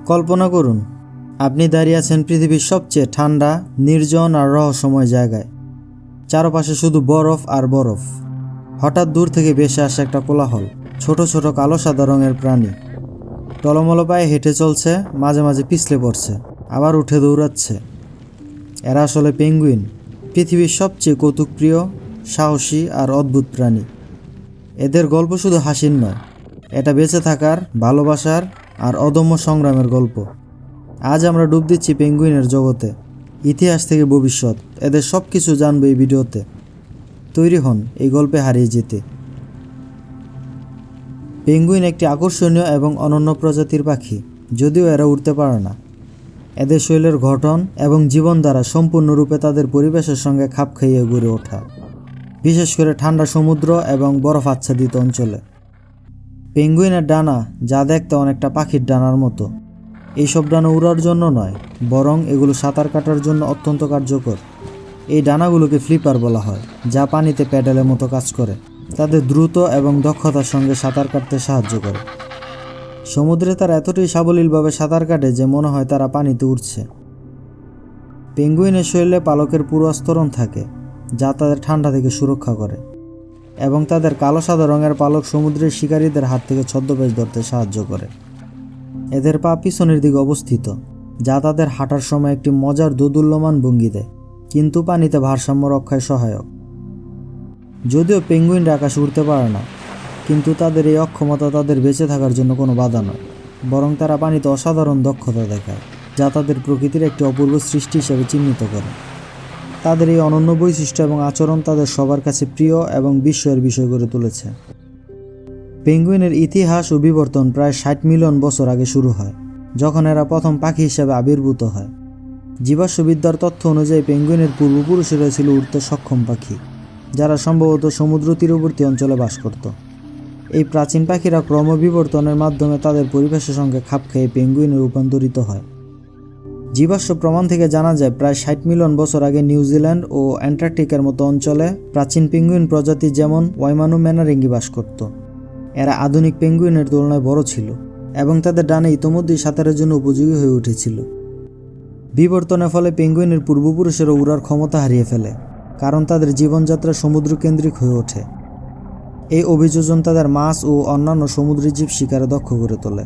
কল্পনা করুন, আপনি দাঁড়িয়ে আছেন পৃথিবীর সবচেয়ে ঠান্ডা, নির্জন আর রহস্যময় জায়গায়। চারপাশে শুধু বরফ আর বরফ। হঠাৎ দূর থেকে ভেসে আসে একটা কোলাহল। ছোট ছোট কালো সাদা রঙের প্রাণী টলমলো পায়ে হেঁটে চলছে, মাঝে মাঝে পিছলে পড়ছে, আবার উঠে দৌড়াচ্ছে। এরা আসলে পেঙ্গুইন, পৃথিবীর সবচেয়ে কৌতুকপ্রিয়, সাহসী আর অদ্ভুত প্রাণী। এদের গল্প শুধু হাসির নয়, এটা বেঁচে থাকার, ভালোবাসার আর অদম্য সংগ্রামের গল্প। আজ আমরা ডুব দিচ্ছি পেঙ্গুইনের জগতে, ইতিহাস থেকে ভবিষ্যৎ, এদের সব কিছু জানবো এই ভিডিওতে। তৈরি হন এই গল্পে হারিয়ে যেতে। পেঙ্গুইন একটি আকর্ষণীয় এবং অনন্য প্রজাতির পাখি, যদিও এরা উড়তে পারে না। এদের শরীরের গঠন এবং জীবনধারা সম্পূর্ণরূপে তাদের পরিবেশের সঙ্গে খাপ খাইয়ে গড়ে ওঠা, বিশেষ করে ঠান্ডা সমুদ্র এবং বরফ আচ্ছাদিত অঞ্চলে। পেঙ্গুইনের ডানা, যা দেখতে অনেকটা পাখির ডানার মতো, এইসব ডানা উড়ার জন্য নয়, বরং এগুলো সাঁতার কাটার জন্য অত্যন্ত কার্যকর। এই ডানাগুলোকে ফ্লিপার বলা হয়, যা পানিতে প্যাডেলের মতো কাজ করে। তাদের দ্রুত এবং দক্ষতার সঙ্গে সাঁতার কাটতে সাহায্য করে। সমুদ্রে তারা এতটাই সাবলীলভাবে সাঁতার কাটে যে মনে হয় তারা পানিতে উঠছে। পেঙ্গুইনের শরীরে পালকের পুরু আস্তরণ থাকে, যা তাদের ঠান্ডা থেকে সুরক্ষা করে, এবং তাদের কালো সাদা রঙের পালক সমুদ্রের শিকারীদের হাত থেকে ছদ্মবেশ ধরতে সাহায্য করে। এদের পা পিছনের দিকে অবস্থিত, যা তাদের হাঁটার সময় একটি মজার দোদুল্যমান ভঙ্গি দেয়, কিন্তু পানিতে ভারসাম্য রক্ষায় সহায়ক। যদিও পেঙ্গুইনরা আকাশে উড়তে পারে না, কিন্তু তাদের এই অক্ষমতা তাদের বেঁচে থাকার জন্য কোনো বাধা নয়, বরং তারা পানিতে অসাধারণ দক্ষতা দেখায়, যা তাদের প্রকৃতির একটি অপূর্ব সৃষ্টি হিসেবে চিহ্নিত করে। তাদের এই অনন্য বৈশিষ্ট্য এবং আচরণ তাদের সবার কাছে প্রিয় এবং বিস্ময়ের বিষয় করে তুলেছে। পেঙ্গুইনের ইতিহাস ও বিবর্তন প্রায় 60 মিলিয়ন বছর আগে শুরু হয়, যখন এরা প্রথম পাখি হিসেবে আবির্ভূত হয়। জীবাশ্মবিদ্যার তথ্য অনুযায়ী পেঙ্গুইনের পূর্বপুরুষেরা ছিল উড়তে সক্ষম পাখি, যারা সম্ভবত সমুদ্র তীরবর্তী অঞ্চলে বাস করত। এই প্রাচীন পাখিরা ক্রমবিবর্তনের মাধ্যমে তাদের পরিবেশের সঙ্গে খাপ খেয়ে পেঙ্গুইনে রূপান্তরিত হয়। জীবাশ্ম প্রমাণ থেকে জানা যায় প্রায় 60 মিলিয়ন বছর আগে নিউজিল্যান্ড ও অ্যান্টার্কটিকার মতো অঞ্চলে প্রাচীন পেঙ্গুইন প্রজাতি যেমন ওয়াইমানু ম্যানারিঙ্গি বাস করত। এরা আধুনিক পেঙ্গুইনের তুলনায় বড় ছিল এবং তাদের ডানে ইতোমধ্যেই সাঁতারের জন্য উপযোগী হয়ে উঠেছিল। বিবর্তনের ফলে পেঙ্গুইনের পূর্বপুরুষেরা উড়ার ক্ষমতা হারিয়ে ফেলে, কারণ তাদের জীবনযাত্রা সমুদ্রকেন্দ্রিক হয়ে ওঠে। এই অভিযোজন তাদের মাছ ও অন্যান্য সমুদ্রী জীব শিকারে দক্ষ করে তোলে।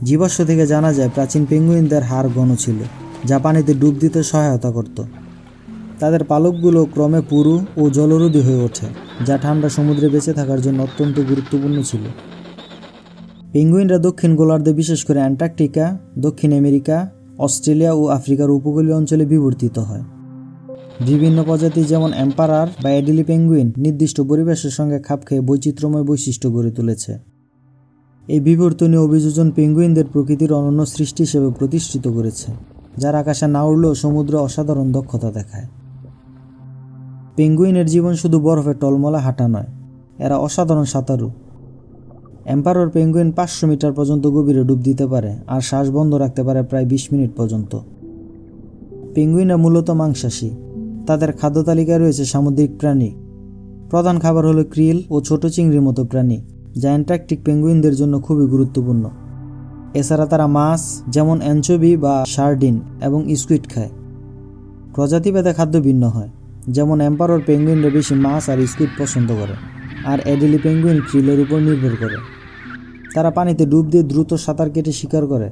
জীবাশ্ম থেকে জানা যায় প্রাচীন পেঙ্গুইনদের হাড় ঘন ছিল, যা পানিতে ডুব দিতে সহায়তা করত। তাদের পালকগুলো ক্রমে পুরু ও জলরোধী হয়ে ওঠে, যা ঠান্ডা সমুদ্রে বেঁচে থাকার জন্য অত্যন্ত গুরুত্বপূর্ণ ছিল। পেঙ্গুইনরা দক্ষিণ গোলার্ধে, বিশেষ করে অ্যান্টার্কটিকা, দক্ষিণ আমেরিকা, অস্ট্রেলিয়া ও আফ্রিকার উপকূলীয় অঞ্চলে বিবর্তিত হয়। বিভিন্ন প্রজাতি যেমন এম্পারার বা অ্যাডিলি পেঙ্গুইন নির্দিষ্ট পরিবেশের সঙ্গে খাপ খেয়ে বৈচিত্র্যময় বৈশিষ্ট্য গড়ে তুলেছে। এই বিবর্তনীয় অভিযোজন পেঙ্গুইনদের প্রকৃতির অনন্য সৃষ্টি হিসেবে প্রতিষ্ঠিত করেছে, যার আকাশে না উড়লেও সমুদ্রে অসাধারণ দক্ষতা দেখায়। পেঙ্গুইনের জীবন শুধু বরফে টলমলা হাঁটা নয়, এরা অসাধারণ সাঁতারু। এম্পারর পেঙ্গুইন 500 মিটার পর্যন্ত গভীরে ডুব দিতে পারে আর শ্বাস বন্ধ রাখতে পারে প্রায় 20 মিনিট পর্যন্ত। পেঙ্গুইনরা মূলত মাংসাশী। তাদের খাদ্য তালিকায় রয়েছে সামুদ্রিক প্রাণী। প্রধান খাবার হলো ক্রিল ও ছোট চিংড়ির মতো প্রাণী, যা অ্যান্টার্কটিক পেঙ্গুইনদের জন্য খুবই গুরুত্বপূর্ণ। এছাড়া তারা মাছ যেমন অ্যানচোভি বা সার্ডিন এবং স্কুইড খায়। প্রজাতিভেদে খাদ্য ভিন্ন হয়, যেমন এম্পারর পেঙ্গুইনরা বেশি মাছ আর স্কুইড পছন্দ করে, আর অ্যাডিলি পেঙ্গুইন ক্রিলের উপর নির্ভর করে। তারা পানিতে ডুব দিয়ে দ্রুত সাঁতার কেটে শিকার করে।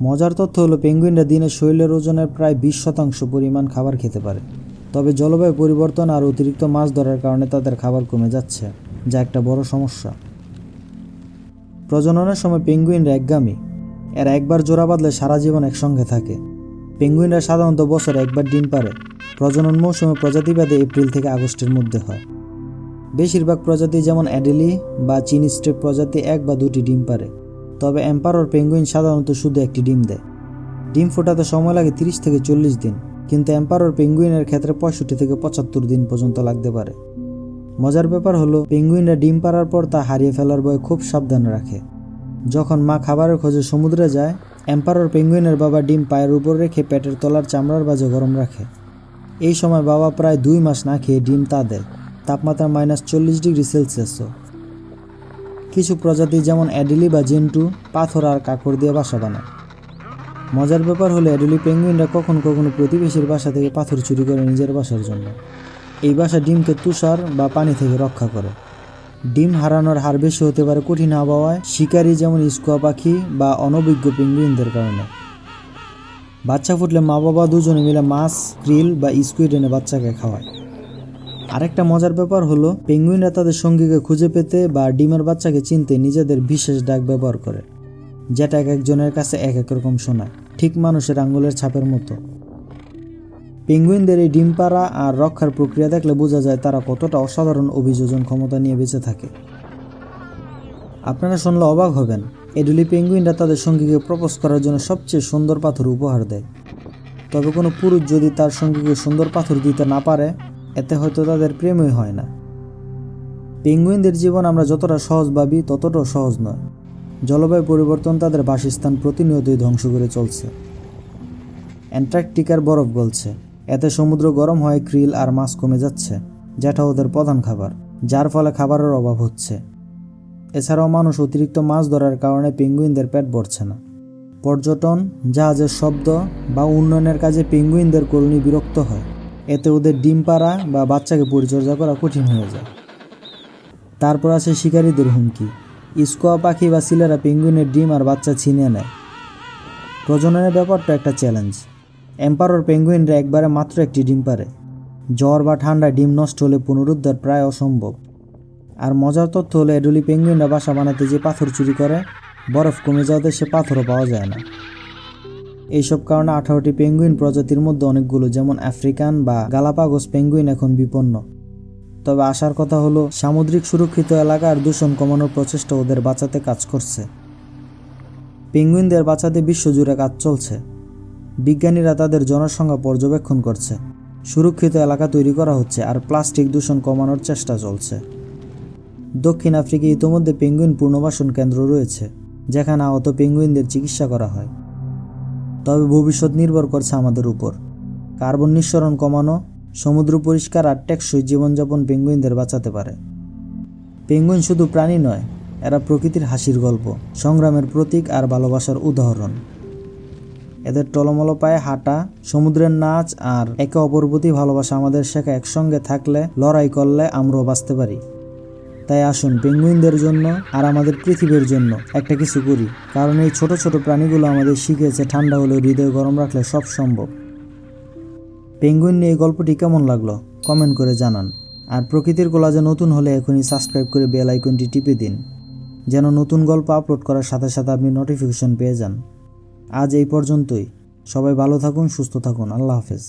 মজার তথ্য হলো পেঙ্গুইনরা দিনে শরীরের ওজনের প্রায় 20% পরিমাণ খাবার খেতে পারে। তবে জলবায়ু পরিবর্তন আর অতিরিক্ত মাছ ধরার কারণে তাদের খাবার কমে যাচ্ছে, যা একটা বড় সমস্যা। প্রজননের সময় পেঙ্গুইনরা একগামী। এরা একবার জোড়া বাঁধলে সারা জীবন একসঙ্গে থাকে। পেঙ্গুইনরা সাধারণত বছরে একবার ডিম পারে। প্রজনন মৌসুমে প্রজাতিভেদে এপ্রিল থেকে আগস্টের মধ্যে হয়। বেশিরভাগ প্রজাতি যেমন অ্যাডিলি বা চিনি স্ট্রেপ প্রজাতি 1 বা 2টি ডিম পারে, তবে এম্পারর পেঙ্গুইন সাধারণত শুধু একটি ডিম দেয়। ডিম ফোটাতে সময় লাগে 30 থেকে 40 দিন, কিন্তু এম্পারর পেঙ্গুইনের ক্ষেত্রে 65 থেকে 75 দিন পর্যন্ত লাগতে পারে। মজার ব্যাপার হলো পেঙ্গুইনরা ডিম পাড়ার পর তা হারিয়ে ফেলার ভয়ে খুব সাবধানে রাখে। যখন মা খাবারের খোঁজে সমুদ্রে যায়, এম্পারর পেঙ্গুইনের বাবা ডিম পায়ের উপর রেখে পেটের তলার চামড়ার বাজে গরম রাখে। এই সময় বাবা প্রায় 2 মাস না খেয়ে ডিম তা দেয়, তাপমাত্রা -40 ডিগ্রি সেলসিয়াসও। কিছু প্রজাতি যেমন অ্যাডিলি বা জেন্টু পাথর আর কাঁকড় দিয়ে বাসা বানায়। মজার ব্যাপার হলো অ্যাডেলি পেঙ্গুইনরা কখনো কখনো প্রতিবেশীর বাসা থেকে পাথর চুরি করে নিজের বাসার জন্য। এই বাসা ডিমকে তুষার বা পানি থেকে রক্ষা করে। ডিম হারানোর হার বেশি হতে পারে কঠিন আবহাওয়ায়, শিকারী যেমন স্কুয়া পাখি বা অনভিজ্ঞ পেঙ্গুইনদের কারণে। বাচ্চা ফুটলে মা বাবা দুজনে মিলে মাছ, ক্রিল বা স্কুইড এনে বাচ্চাকে খাওয়ায়। আরেকটা মজার ব্যাপার হলো পেঙ্গুইনরা তাদের সঙ্গীকে খুঁজে পেতে বা ডিমের বাচ্চাকে চিনতে নিজেদের বিশেষ ডাক ব্যবহার করে, যেটা এক একজনের কাছে এক এক রকম শোনায়, ঠিক মানুষের আঙ্গুলের ছাপের মতো। পেঙ্গুইনদের এই ডিম পাড়া আর রক্ষার প্রক্রিয়া দেখলে বোঝা যায় তারা কতটা অসাধারণ অভিযোজন ক্ষমতা নিয়ে বেঁচে থাকে। আপনারা শুনলে অবাক হবেন, অ্যাডেলি পেঙ্গুইনরা তাদের সঙ্গীকে প্রপোজ করার জন্য সবচেয়ে সুন্দর পাথর উপহার দেয়। তবে কোনো পুরুষ যদি তার সঙ্গীকে সুন্দর পাথর দিতে না পারে, এতে হয়তো তাদের প্রেমই হয় না। পেঙ্গুইনদের জীবন আমরা যতটা সহজ ভাবি ততটাও সহজ নয়। জলবায়ু পরিবর্তন তাদের বাসস্থান প্রতিনিয়তই ধ্বংস করে চলছে। অ্যান্টার্কটিকার বরফ গলছে, এতে সমুদ্র গরম হয়ে ক্রিল আর মাছ কমে যাচ্ছে, যেটা ওদের প্রধান খাবার, যার ফলে খাবারের অভাব হচ্ছে। এছাড়াও মানুষ অতিরিক্ত মাছ ধরার কারণে পেঙ্গুইনদের পেট ভরছে না। পর্যটন, জাহাজের শব্দ বা উন্নয়নের কাজে পেঙ্গুইনদের কলোনি বিরক্ত হয়, এতে ওদের ডিম পাড়া বা বাচ্চাকে পরিচর্যা করা কঠিন হয়ে যায়। তারপর আছে শিকারীদের হুমকি। স্কুয়া পাখি বা সিলেরা পেঙ্গুইনের ডিম আর বাচ্চা ছিনিয়ে নেয়। প্রজননের ব্যাপারটা একটা চ্যালেঞ্জ। এম্পারর পেঙ্গুইনরা একবারে মাত্র একটি ডিম পারে। জ্বর বা ঠান্ডায় ডিম নষ্ট হলে পুনরুদ্ধার প্রায় অসম্ভব। আর মজার তথ্য হলো অ্যাডেলি পেঙ্গুইনরা বাসা বানাতে যে পাথর চুরি করে, বরফ কমে যাওয়াতে সে পাথরও পাওয়া যায় না। এইসব কারণে 18টি পেঙ্গুইন প্রজাতির মধ্যে অনেকগুলো, যেমন আফ্রিকান বা গালাপাগোস পেঙ্গুইন, এখন বিপন্ন। তবে আসার কথা হলো সামুদ্রিক সুরক্ষিত এলাকার দূষণ কমানোর প্রচেষ্টা ওদের বাঁচাতে কাজ করছে। পেঙ্গুইনদের বাঁচাতে বিশ্বজুড়ে কাজ চলছে। বিজ্ঞানীরা তাদের জনসংখ্যা পর্যবেক্ষণ করছে, সুরক্ষিত এলাকা তৈরি করা হচ্ছে আর প্লাস্টিক দূষণ কমানোর চেষ্টা চলছে। দক্ষিণ আফ্রিকায় ইতোমধ্যে পেঙ্গুইন পুনর্বাসন কেন্দ্র রয়েছে, যেখানে আহত পেঙ্গুইনদের চিকিৎসা করা হয়। তবে ভবিষ্যৎ নির্ভর করছে আমাদের উপর। কার্বন নিঃসরণ কমানো, সমুদ্র পরিষ্কার আর টেকসই জীবনযাপন পেঙ্গুইনদের বাঁচাতে পারে। পেঙ্গুইন শুধু প্রাণী নয়, এরা প্রকৃতির হাসির গল্প, সংগ্রামের প্রতীক আর ভালোবাসার উদাহরণ। এদের টলমল পায়ে হাঁটা, সমুদ্রের নাচ আর একে অপর প্রতি ভালোবাসা আমাদের শেখা একসঙ্গে থাকলে, লড়াই করলে আমরাও বাঁচতে পারি। তাই আসুন পেঙ্গুইনদের জন্য আর আমাদের পৃথিবীর জন্য একটা কিছু করি, কারণ এই ছোট ছোট প্রাণীগুলো আমাদের শিখিয়েছে ঠান্ডা হলেও হৃদয় গরম রাখলে সব সম্ভব। পেঙ্গুইন নিয়ে এই গল্পটি কেমন লাগলো কমেন্ট করে জানান। আর প্রকৃতির কোলাজে নতুন হলে এখনই সাবস্ক্রাইব করে বেল আইকনটি টিপে দিন, যেন নতুন গল্প আপলোড করার সাথে সাথে আপনি নোটিফিকেশন পেয়ে যান। আজ এই পর্যন্তই। সবাই ভালো থাকুন, সুস্থ থাকুন। আল্লাহ হাফেজ।